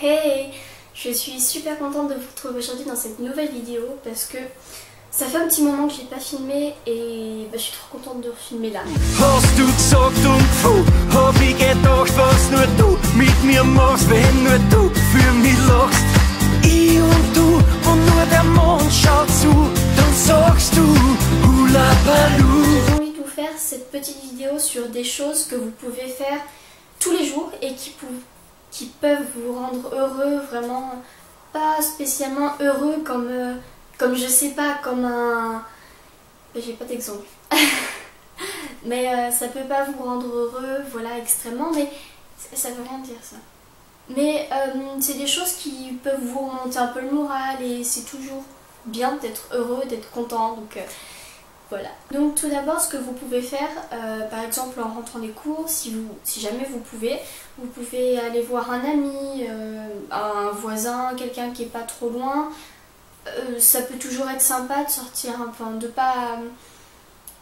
Hey! Je suis super contente de vous retrouver aujourd'hui dans cette nouvelle vidéo parce que ça fait un petit moment que j'ai pas filmé et je suis trop contente de refilmer là. Hast du gesagt und puh, hab ich gedacht, was nur du mit mir machst, wenn nur du für mich lachst. Ich und du und nur der Mond schaut zu, dann sagst du Hula Baloo. J'ai envie de vous faire cette petite vidéo sur des choses que vous pouvez faire tous les jours et qui peuvent vous rendre heureux, vraiment pas spécialement heureux comme je sais pas, comme un... J'ai pas d'exemple. Mais ça peut pas vous rendre heureux, voilà, extrêmement, mais ça veut rien dire ça. Mais c'est des choses qui peuvent vous remonter un peu le moral et c'est toujours bien d'être heureux, d'être content, donc voilà. Donc tout d'abord, ce que vous pouvez faire, par exemple en rentrant des cours, si jamais vous pouvez aller voir un ami, un voisin, quelqu'un qui est pas trop loin. Ça peut toujours être sympa de sortir un peu, de pas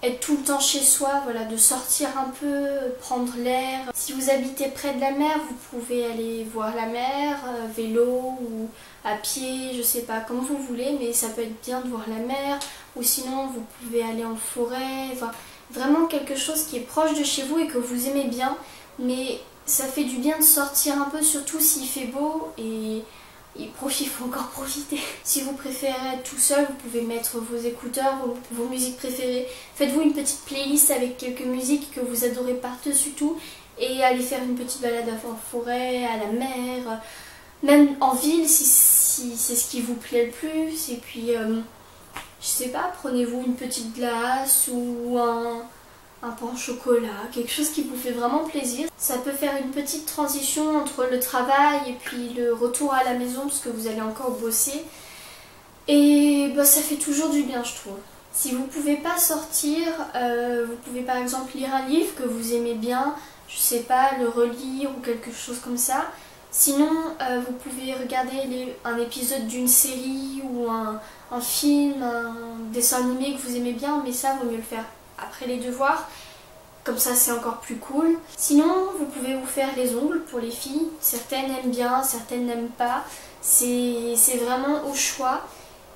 être tout le temps chez soi, voilà, de sortir un peu, prendre l'air. Si vous habitez près de la mer, vous pouvez aller voir la mer, vélo ou à pied, je sais pas, comme vous voulez, mais ça peut être bien de voir la mer, ou sinon vous pouvez aller en forêt, enfin, vraiment quelque chose qui est proche de chez vous et que vous aimez bien, mais ça fait du bien de sortir un peu, surtout s'il fait beau et il faut encore profiter. Si vous préférez être tout seul, vous pouvez mettre vos écouteurs, vos musiques préférées. Faites-vous une petite playlist avec quelques musiques que vous adorez par-dessus tout et allez faire une petite balade en forêt, à la mer, même en ville si c'est ce qui vous plaît le plus. Et puis, je sais pas, prenez-vous une petite glace ou un pain au chocolat, quelque chose qui vous fait vraiment plaisir. Ça peut faire une petite transition entre le travail et puis le retour à la maison parce que vous allez encore bosser. Et ça fait toujours du bien, je trouve. Si vous pouvez pas sortir, vous pouvez par exemple lire un livre que vous aimez bien, je sais pas, le relire ou quelque chose comme ça. Sinon, vous pouvez regarder un épisode d'une série ou un film, un dessin animé que vous aimez bien, mais ça, vaut mieux le faire après les devoirs, comme ça c'est encore plus cool. Sinon, vous pouvez vous faire les ongles pour les filles, certaines aiment bien, certaines n'aiment pas, c'est vraiment au choix,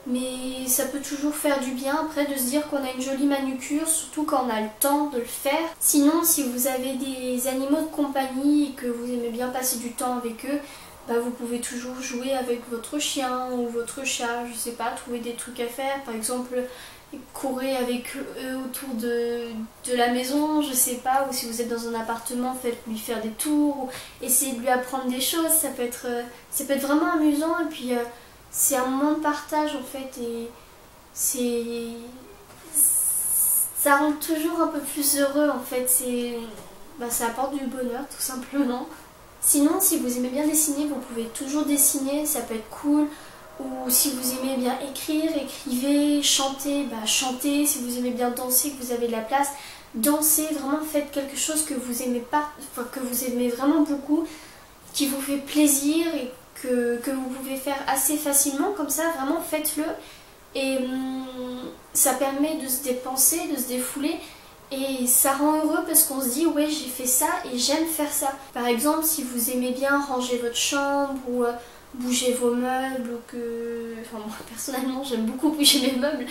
mais ça peut toujours faire du bien après de se dire qu'on a une jolie manucure, surtout quand on a le temps de le faire. Sinon, si vous avez des animaux de compagnie et que vous aimez bien passer du temps avec eux, vous pouvez toujours jouer avec votre chien ou votre chat, je sais pas, trouver des trucs à faire, par exemple courir avec eux autour de la maison, je sais pas, ou si vous êtes dans un appartement, faites-lui faire des tours, ou essayez de lui apprendre des choses, ça peut être vraiment amusant, et puis c'est un moment de partage en fait, et ça rend toujours un peu plus heureux en fait, ça apporte du bonheur tout simplement. Sinon, si vous aimez bien dessiner, vous pouvez toujours dessiner, ça peut être cool. Ou si vous aimez bien écrire, écrivez, chantez, chantez. Si vous aimez bien danser, que vous avez de la place, dansez, vraiment faites quelque chose que vous aimez pas, que vous aimez vraiment beaucoup, qui vous fait plaisir et que vous pouvez faire assez facilement, comme ça, vraiment faites-le. Et ça permet de se dépenser, de se défouler. Et ça rend heureux parce qu'on se dit ouais, j'ai fait ça et j'aime faire ça. Par exemple, si vous aimez bien ranger votre chambre ou bouger vos meubles, ou moi personnellement j'aime beaucoup bouger mes meubles,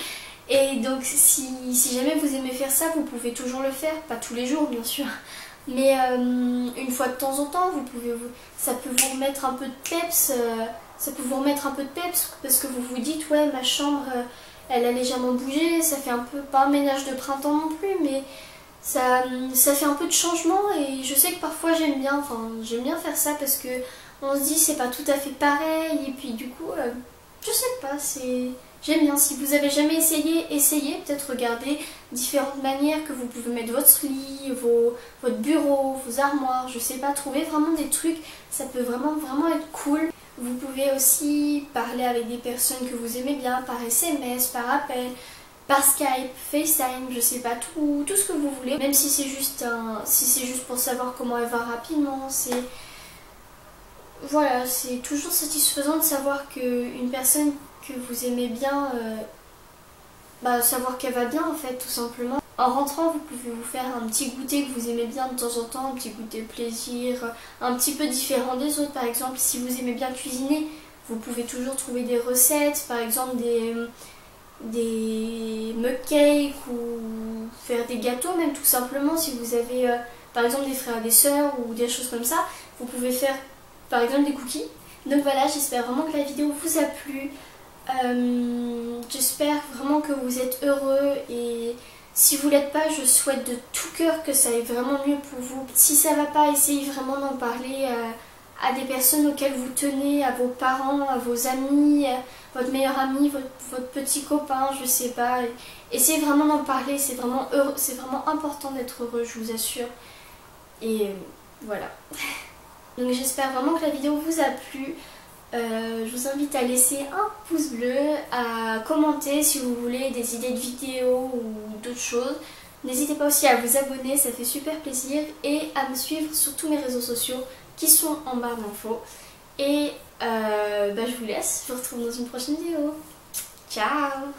et donc si jamais vous aimez faire ça, vous pouvez toujours le faire, pas tous les jours bien sûr, mais une fois de temps en temps, ça peut vous remettre un peu de peps, parce que vous vous dites ouais, ma chambre elle a légèrement bougé, ça fait un peu, pas un ménage de printemps non plus, mais ça fait un peu de changement, et je sais que parfois j'aime bien faire ça parce que on se dit c'est pas tout à fait pareil, et puis du coup, je sais pas, j'aime bien. Si vous avez jamais essayé, essayez, peut-être regarder différentes manières que vous pouvez mettre votre lit, votre bureau, vos armoires, je sais pas, trouver vraiment des trucs, ça peut vraiment être cool. Vous pouvez aussi parler avec des personnes que vous aimez bien, par SMS, par appel, par Skype, FaceTime, je sais pas, tout ce que vous voulez. Même si c'est juste pour savoir comment elle va rapidement, voilà, c'est toujours satisfaisant de savoir qu'une personne que vous aimez bien, savoir qu'elle va bien en fait, tout simplement. En rentrant, vous pouvez vous faire un petit goûter que vous aimez bien de temps en temps, un petit goûter plaisir, un petit peu différent des autres. Par exemple, si vous aimez bien cuisiner, vous pouvez toujours trouver des recettes, par exemple des mug cakes ou faire des gâteaux même tout simplement. Si vous avez par exemple des frères et des sœurs ou des choses comme ça, vous pouvez faire par exemple des cookies. Donc voilà, j'espère vraiment que la vidéo vous a plu. J'espère vraiment que vous êtes heureux, et si vous l'êtes pas, je souhaite de tout cœur que ça aille vraiment mieux pour vous. Si ça va pas, essayez vraiment d'en parler à des personnes auxquelles vous tenez, à vos parents, à vos amis, à votre meilleur ami, votre petit copain, je sais pas. Essayez vraiment d'en parler, c'est vraiment important d'être heureux, je vous assure. Et voilà. Donc j'espère vraiment que la vidéo vous a plu. Je vous invite à laisser un pouce bleu, à commenter si vous voulez des idées de vidéos ou d'autres choses. N'hésitez pas aussi à vous abonner, ça fait super plaisir, et à me suivre sur tous mes réseaux sociaux qui sont en barre d'infos. Et je vous laisse, je vous retrouve dans une prochaine vidéo. Ciao!